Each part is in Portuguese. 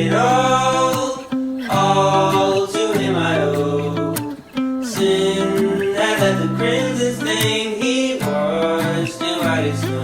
it all to him I owe. Sin that left the crimson stain, he washed it white as snow.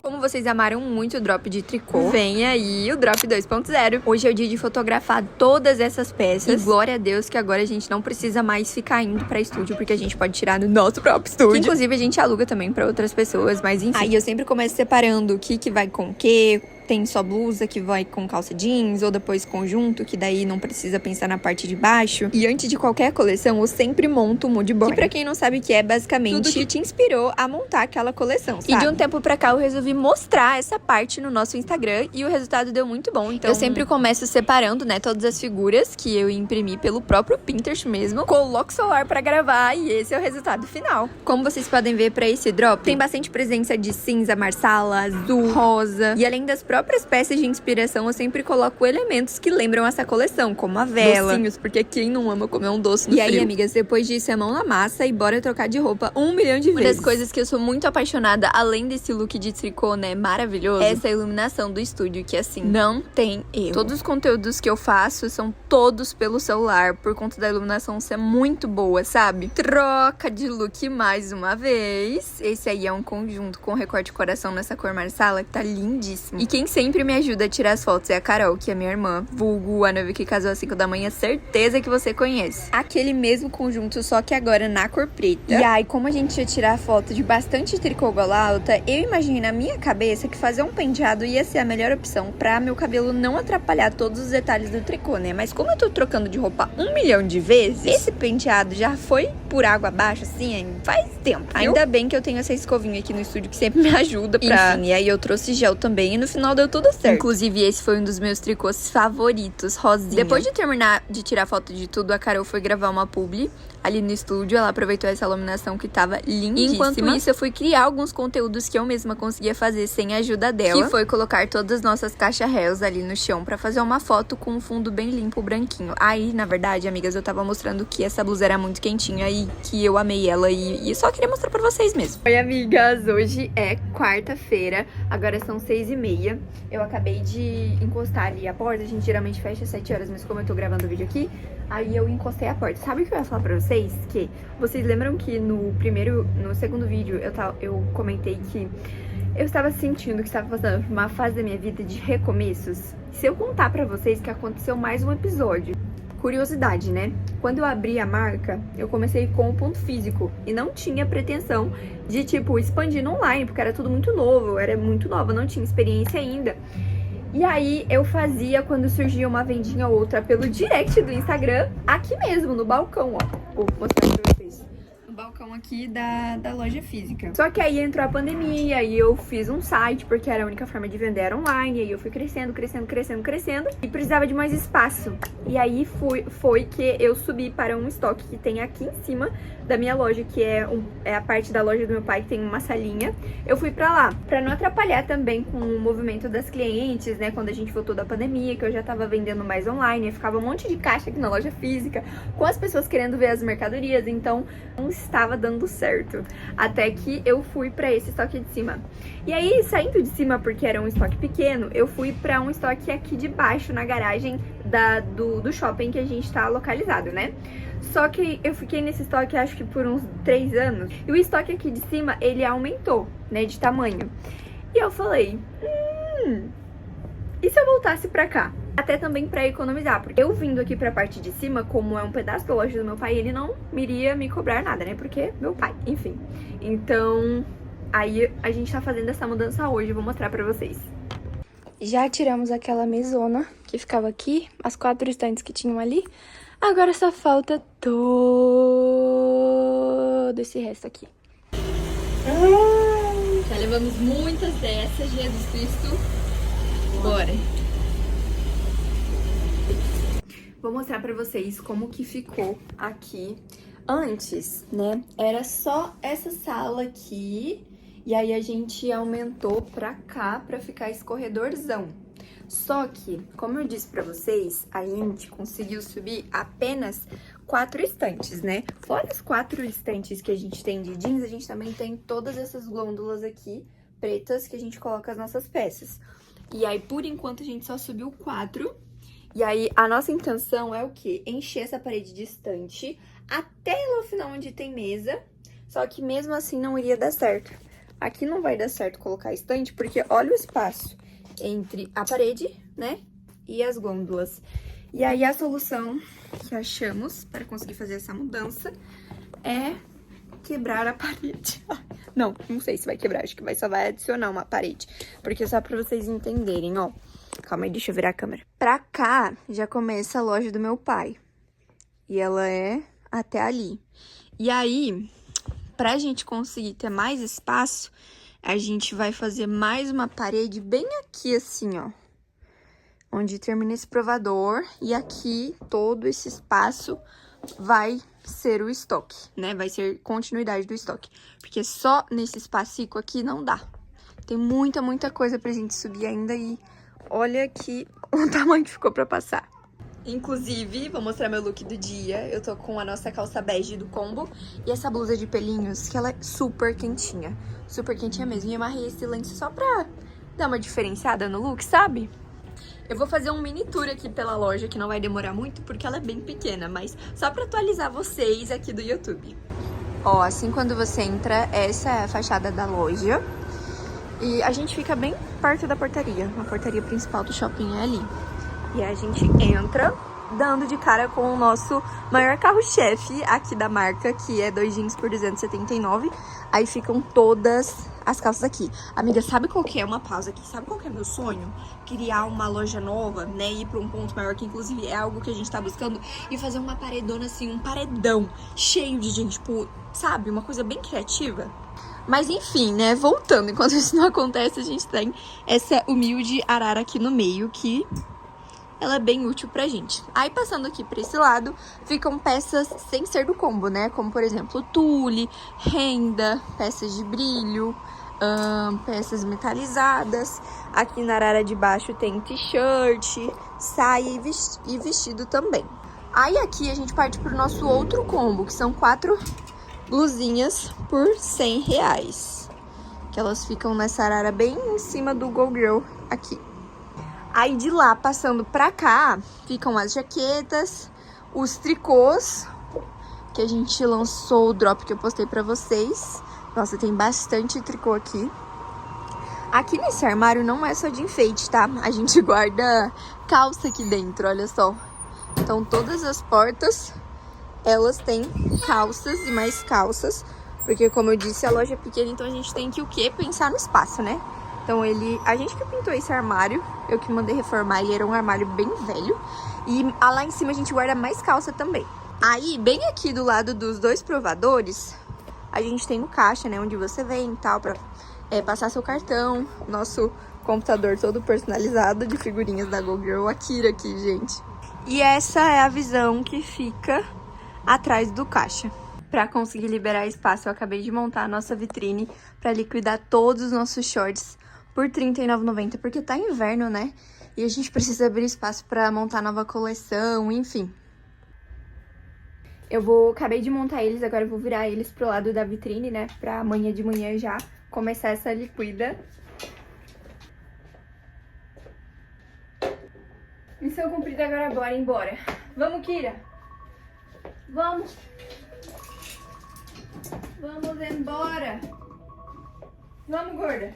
Como vocês amaram muito o drop de tricô, vem aí o drop 2.0. Hoje é o dia de fotografar todas essas peças. E glória a Deus que agora a gente não precisa mais ficar indo pra estúdio, porque a gente pode tirar no nosso próprio estúdio. Que, inclusive, a gente aluga também pra outras pessoas, mas enfim. Aí eu sempre começo separando o que vai com o quê. Tem só blusa que vai com calça jeans, ou depois conjunto, que daí não precisa pensar na parte de baixo. E antes de qualquer coleção, eu sempre monto o mood board. Que pra quem não sabe o que é, basicamente, tudo que te inspirou a montar aquela coleção, sabe? E de um tempo pra cá, eu resolvi mostrar essa parte no nosso Instagram, e o resultado deu muito bom. Então, eu sempre começo separando, né, todas as figuras que eu imprimi pelo próprio Pinterest mesmo. Coloco o celular pra gravar, e esse é o resultado final. Como vocês podem ver pra esse drop, tem bastante presença de cinza, marsala, azul, rosa. E além das próprias peças de inspiração, eu sempre coloco elementos que lembram essa coleção, como a vela, docinhos, porque quem não ama comer um doce no frio? E aí, amigas, depois disso é mão na massa e bora trocar de roupa 1 milhão de vezes. Uma das coisas que eu sou muito apaixonada, além desse look de tricô, né, maravilhoso, é essa iluminação do estúdio, que assim, não tem erro. Todos os conteúdos que eu faço são todos pelo celular, por conta da iluminação ser muito boa, sabe? Troca de look mais uma vez. Esse aí é um conjunto com recorte coração nessa cor marsala, que tá lindíssimo. E quem sempre me ajuda a tirar as fotos é a Carol, que é minha irmã, vulgo a noiva que casou às 5 da manhã, certeza que você conhece. Aquele mesmo conjunto, só que agora na cor preta. E aí, como a gente ia tirar foto de bastante tricô gola alta, eu imaginei na minha cabeça que fazer um penteado ia ser a melhor opção pra meu cabelo não atrapalhar todos os detalhes do tricô, né? Mas como eu tô trocando de roupa 1 milhão de vezes, esse penteado já foi por água abaixo, assim, faz tempo. Ainda bem que eu tenho essa escovinha aqui no estúdio que sempre me ajuda pra... Enfim, e aí eu trouxe gel também e no final deu tudo certo. Inclusive, esse foi um dos meus tricôs favoritos, rosinha. Depois de terminar de tirar foto de tudo, a Carol foi gravar uma publi ali no estúdio. Ela aproveitou essa iluminação que tava lindíssima. Enquanto isso, eu fui criar alguns conteúdos que eu mesma conseguia fazer sem a ajuda dela, que foi colocar todas as nossas caixas réus ali no chão pra fazer uma foto com um fundo bem limpo, branquinho. Aí, na verdade, amigas, eu tava mostrando que essa blusa era muito quentinha e que eu amei ela e só queria mostrar pra vocês mesmo. Oi, amigas! Hoje é quarta-feira, agora são 6h30. Eu acabei de encostar ali a porta. A gente geralmente fecha às 7 horas, mas como eu tô gravando o vídeo aqui, aí eu encostei a porta. Sabe o que eu ia falar pra vocês? Que vocês lembram que no segundo vídeo eu comentei que eu estava sentindo que estava passando por uma fase da minha vida de recomeços? Se eu contar pra vocês que aconteceu mais um episódio. Curiosidade, né? Quando eu abri a marca, eu comecei com o ponto físico e não tinha pretensão de, tipo, expandir no online, porque era tudo muito novo, eu era muito nova, não tinha experiência ainda. E aí eu fazia quando surgia uma vendinha ou outra pelo direct do Instagram, aqui mesmo, no balcão, ó. Vou mostrar pra vocês. No balcão aqui da loja física. Só que aí entrou a pandemia e eu fiz um site, porque era a única forma de vender era online. E aí eu fui crescendo e precisava de mais espaço. E aí foi que eu subi para um estoque que tem aqui em cima da minha loja, que é a parte da loja do meu pai, que tem uma salinha. Eu fui pra lá, pra não atrapalhar também com o movimento das clientes, né? Quando a gente voltou da pandemia, que eu já tava vendendo mais online, ficava um monte de caixa aqui na loja física, com as pessoas querendo ver as mercadorias, então não estava dando certo. Até que eu fui pra esse estoque de cima. E aí, saindo de cima, porque era um estoque pequeno, eu fui pra um estoque aqui de baixo, na garagem do shopping que a gente tá localizado, né? Só que eu fiquei nesse estoque acho que por uns 3 anos. E o estoque aqui de cima, ele aumentou, né, de tamanho. E eu falei, e se eu voltasse pra cá? Até também pra economizar, porque eu vindo aqui pra parte de cima, como é um pedaço da loja do meu pai, ele não iria me cobrar nada, né, porque meu pai, enfim. Então, aí a gente tá fazendo essa mudança hoje, eu vou mostrar pra vocês. Já tiramos aquela mesona que ficava aqui, as 4 estantes que tinham ali. Agora só falta todo esse resto aqui. Já levamos muitas dessas, Jesus Cristo. Bora! Vou mostrar pra vocês como que ficou aqui. Antes, né, era só essa sala aqui. E aí a gente aumentou pra cá pra ficar esse corredorzão. Só que, como eu disse pra vocês, a gente conseguiu subir apenas 4 estantes, né? Fora as 4 estantes que a gente tem de jeans, a gente também tem todas essas glândulas aqui, pretas, que a gente coloca as nossas peças. E aí, por enquanto, a gente só subiu 4. E aí, a nossa intenção é o quê? Encher essa parede distante até lá no final onde tem mesa. Só que mesmo assim não iria dar certo. Aqui não vai dar certo colocar estante, porque olha o espaço entre a parede, né, e as gôndolas. E aí, a solução que achamos para conseguir fazer essa mudança é quebrar a parede. Não sei se vai quebrar, acho que só vai adicionar uma parede. Porque só pra vocês entenderem, ó. Calma aí, deixa eu virar a câmera. Pra cá, já começa a loja do meu pai. E ela é até ali. E aí, pra gente conseguir ter mais espaço, a gente vai fazer mais uma parede bem aqui, assim, ó. Onde termina esse provador. E aqui, todo esse espaço vai ser o estoque, né? Vai ser continuidade do estoque. Porque só nesse espacico aqui não dá. Tem muita coisa pra gente subir ainda e olha aqui o tamanho que ficou pra passar. Inclusive, vou mostrar meu look do dia. Eu tô com a nossa calça bege do combo e essa blusa de pelinhos, que ela é super quentinha. Super quentinha mesmo. E eu amarrei esse lenço só pra dar uma diferenciada no look, sabe? Eu vou fazer um mini tour aqui pela loja, que não vai demorar muito, porque ela é bem pequena, mas só pra atualizar vocês aqui do YouTube. Ó, assim quando você entra, essa é a fachada da loja. E a gente fica bem perto da portaria. A portaria principal do shopping é ali. E a gente entra dando de cara com o nosso maior carro-chefe aqui da marca, que é 2 jeans por 279. Aí ficam todas as calças aqui. Amiga, sabe qual que é? Uma pausa aqui. Sabe qual que é meu sonho? Criar uma loja nova, né? Ir pra um ponto maior, que inclusive é algo que a gente tá buscando. E fazer uma paredona assim, um paredão cheio de gente, tipo, sabe? Uma coisa bem criativa. Mas enfim, né? Voltando, enquanto isso não acontece, a gente tem essa humilde arara aqui no meio, que ela é bem útil pra gente. Aí, passando aqui pra esse lado, ficam peças sem ser do combo, né? Como, por exemplo, tule, renda, peças de brilho, peças metalizadas. Aqui na arara de baixo tem t-shirt, saia e vestido também. Aí, aqui a gente parte pro nosso outro combo, que são 4 blusinhas por R$100. Que elas ficam nessa arara bem em cima do Go Girl aqui. Aí de lá, passando pra cá, ficam as jaquetas, os tricôs, que a gente lançou o drop que eu postei pra vocês. Nossa, tem bastante tricô aqui. Aqui nesse armário não é só de enfeite, tá? A gente guarda calça aqui dentro, olha só. Então todas as portas, elas têm calças e mais calças. Porque como eu disse, a loja é pequena, então a gente tem que o quê? Pensar no espaço, né? Então a gente que pintou esse armário, eu que mandei reformar, ele era um armário bem velho. E lá em cima a gente guarda mais calça também. Aí, bem aqui do lado dos 2 provadores, a gente tem o caixa, né, onde você vem e tal, pra passar seu cartão. Nosso computador todo personalizado de figurinhas da Go Girl, a Kira aqui, gente. E essa é a visão que fica atrás do caixa. Pra conseguir liberar espaço, eu acabei de montar a nossa vitrine pra liquidar todos os nossos shorts por R$39,90, porque tá inverno, né? E a gente precisa abrir espaço pra montar nova coleção, enfim. Acabei de montar eles, agora eu vou virar eles pro lado da vitrine, né? Pra amanhã de manhã já começar essa liquida. Missão cumprida, agora bora embora. Vamos, Kira! Vamos! Vamos embora! Vamos, gorda!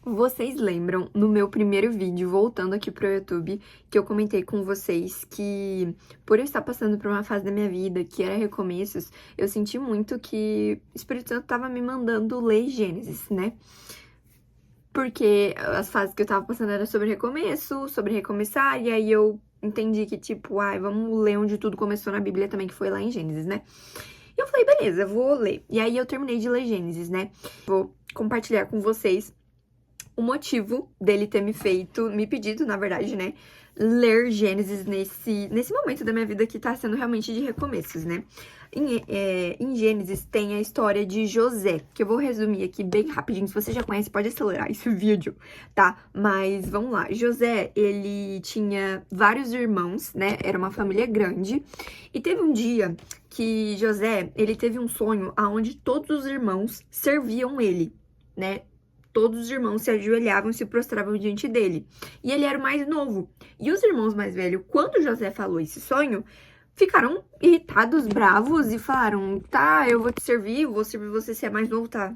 Vocês lembram, no meu primeiro vídeo, voltando aqui pro YouTube, que eu comentei com vocês que, por eu estar passando por uma fase da minha vida que era recomeços, eu senti muito que o Espírito Santo tava me mandando ler Gênesis, né? Porque as fases que eu tava passando era sobre recomeço, sobre recomeçar, e aí eu entendi que, tipo, vamos ler onde tudo começou na Bíblia também, que foi lá em Gênesis, né? E eu falei, beleza, vou ler. E aí eu terminei de ler Gênesis, né? Vou compartilhar com vocês o motivo dele ter me pedido, na verdade, né, ler Gênesis nesse momento da minha vida que tá sendo realmente de recomeços, né. Em Gênesis tem a história de José, que eu vou resumir aqui bem rapidinho. Se você já conhece, pode acelerar esse vídeo, tá? Mas vamos lá. José, ele tinha vários irmãos, né, era uma família grande, e teve um dia que José, ele teve um sonho onde todos os irmãos serviam ele, né. todos os irmãos se ajoelhavam e se prostravam diante dele. E ele era o mais novo. E os irmãos mais velhos, quando José falou esse sonho, ficaram irritados, bravos e falaram: tá, eu vou te servir, vou servir você se é mais novo, tá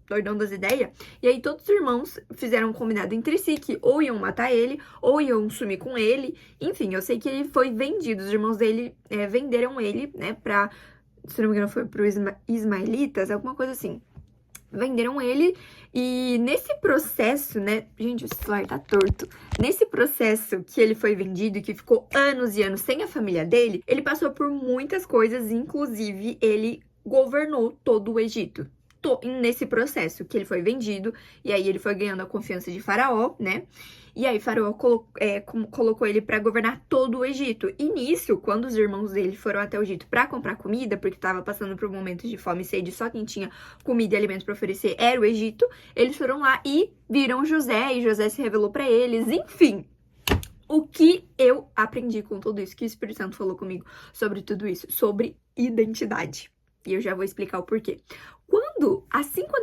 doidão das ideias. E aí todos os irmãos fizeram um combinado entre si que ou iam matar ele, ou iam sumir com ele. Enfim, eu sei que ele foi vendido, os irmãos dele venderam ele, né, pra, se não me engano foi pro ismaelitas, alguma coisa assim. Venderam ele e nesse processo, né, gente, o celular tá torto. Nesse processo que ele foi vendido e que ficou anos e anos sem a família dele, ele passou por muitas coisas, inclusive ele governou todo o Egito. Nesse processo que ele foi vendido, e aí ele foi ganhando a confiança de Faraó, né? E aí Faraó colocou ele para governar todo o Egito. E nisso, quando os irmãos dele foram até o Egito para comprar comida, porque estava passando por momentos de fome e sede, só quem tinha comida e alimentos para oferecer era o Egito, eles foram lá e viram José, e José se revelou para eles, enfim. O que eu aprendi com tudo isso, que o Espírito Santo falou comigo sobre tudo isso, sobre identidade. E eu já vou explicar o porquê. Quando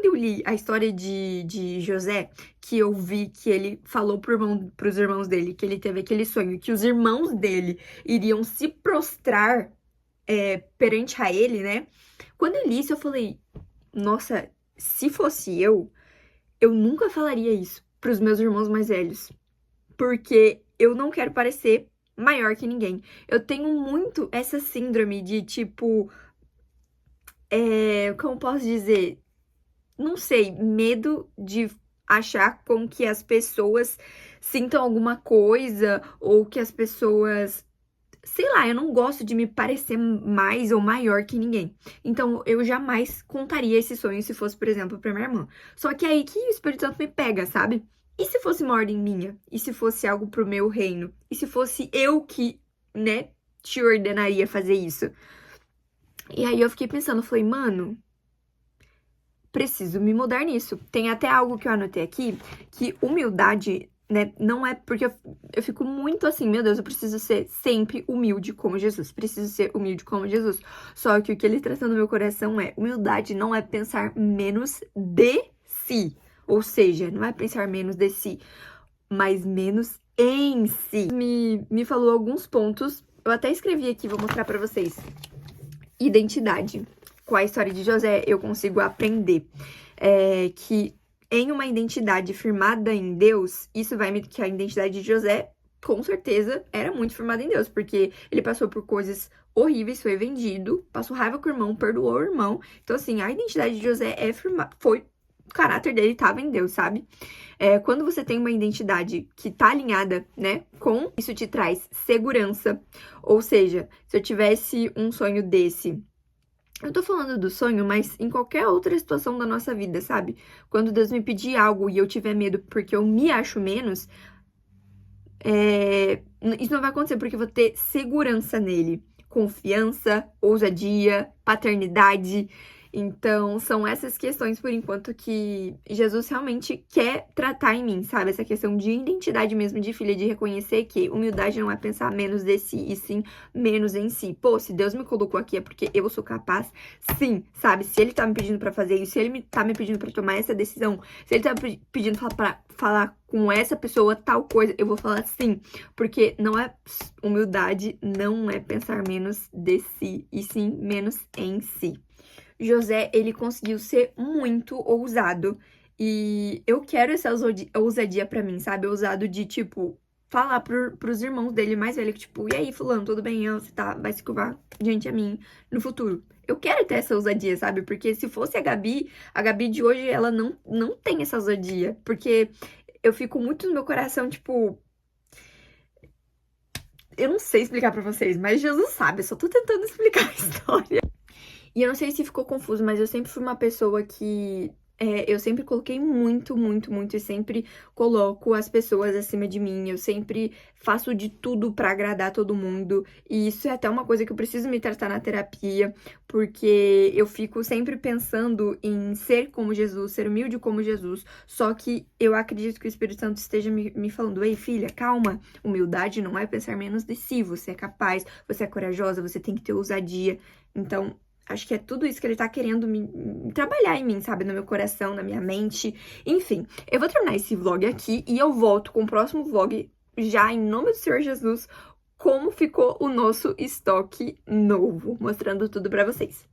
eu li a história de José, que eu vi que ele falou pros irmãos dele, que ele teve aquele sonho, que os irmãos dele iriam se prostrar perante a ele, né? Quando eu li isso, eu falei, nossa, se fosse eu nunca falaria isso pros meus irmãos mais velhos. Porque eu não quero parecer maior que ninguém. Eu tenho muito essa síndrome de, tipo... como posso dizer? Não sei, medo de achar com que as pessoas sintam alguma coisa ou que as pessoas... Sei lá, eu não gosto de me parecer mais ou maior que ninguém. Então, eu jamais contaria esse sonho se fosse, por exemplo, pra minha irmã. Só que é aí que o Espírito Santo me pega, sabe? E se fosse uma ordem minha? E se fosse algo pro meu reino? E se fosse eu que, né, te ordenaria fazer isso? E aí eu fiquei pensando, falei, mano, preciso me mudar nisso. Tem até algo que eu anotei aqui, que humildade, né, não é porque eu fico muito assim, meu Deus, eu preciso ser sempre humilde como Jesus. Preciso ser humilde como Jesus. Só que o que ele traz no meu coração é, humildade não é pensar menos de si. Ou seja, não é pensar menos de si, mas menos em si. Me falou alguns pontos, eu até escrevi aqui, vou mostrar pra vocês. Identidade. Com a história de José, eu consigo aprender que em uma identidade firmada em Deus, isso vai me... que a identidade de José, com certeza, era muito firmada em Deus, porque ele passou por coisas horríveis, foi vendido, passou raiva com o irmão, perdoou o irmão. Então, assim, a identidade de José foi... O caráter dele estava em Deus, sabe? Quando você tem uma identidade que tá alinhada, né, com... Isso te traz segurança. Ou seja, se eu tivesse um sonho desse... Eu tô falando do sonho, mas em qualquer outra situação da nossa vida, sabe? Quando Deus me pedir algo e eu tiver medo porque eu me acho menos, isso não vai acontecer porque eu vou ter segurança nele. Confiança, ousadia, paternidade. Então, são essas questões, por enquanto, que Jesus realmente quer tratar em mim, sabe? Essa questão de identidade mesmo de filha, de reconhecer que humildade não é pensar menos de si, e sim menos em si. Pô, se Deus me colocou aqui é porque eu sou capaz, sim, sabe? Se Ele tá me pedindo pra fazer isso, se Ele tá me pedindo pra tomar essa decisão, se Ele tá pedindo pra falar com essa pessoa tal coisa, eu vou falar sim. Porque não é... Humildade não é pensar menos de si, e sim menos em si. José, ele conseguiu ser muito ousado. E eu quero essa ousadia pra mim, sabe? Ousado de, tipo, falar pros irmãos dele mais velho, tipo, e aí, fulano, tudo bem? Você vai se curvar diante a mim no futuro. Eu quero ter essa ousadia, sabe? Porque se fosse a Gabi de hoje, ela não tem essa ousadia. Porque eu fico muito no meu coração, tipo... Eu não sei explicar pra vocês, mas Jesus sabe, eu só tô tentando explicar a história. E eu não sei se ficou confuso, mas eu sempre fui uma pessoa que... eu sempre coloquei muito, muito, muito e sempre coloco as pessoas acima de mim. Eu sempre faço de tudo pra agradar todo mundo. E isso é até uma coisa que eu preciso me tratar na terapia, porque eu fico sempre pensando em ser como Jesus, ser humilde como Jesus. Só que eu acredito que o Espírito Santo esteja me falando, ei, filha, calma. Humildade não é pensar menos de si. Você é capaz, você é corajosa, você tem que ter ousadia. Então... Acho que é tudo isso que ele tá querendo trabalhar em mim, sabe? No meu coração, na minha mente. Enfim, eu vou terminar esse vlog aqui e eu volto com o próximo vlog, já em nome do Senhor Jesus, como ficou o nosso estoque novo, mostrando tudo pra vocês.